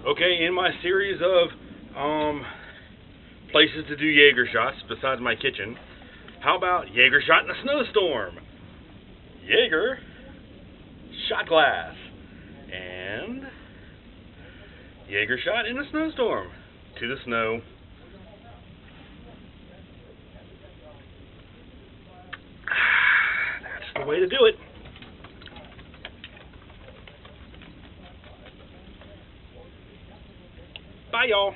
Okay, in my series of places to do Jaeger shots besides my kitchen, how about Jaeger shot in a snowstorm? Jaeger shot glass and Jaeger shot in a snowstorm to the snow. That's the way to do it. Bye, y'all.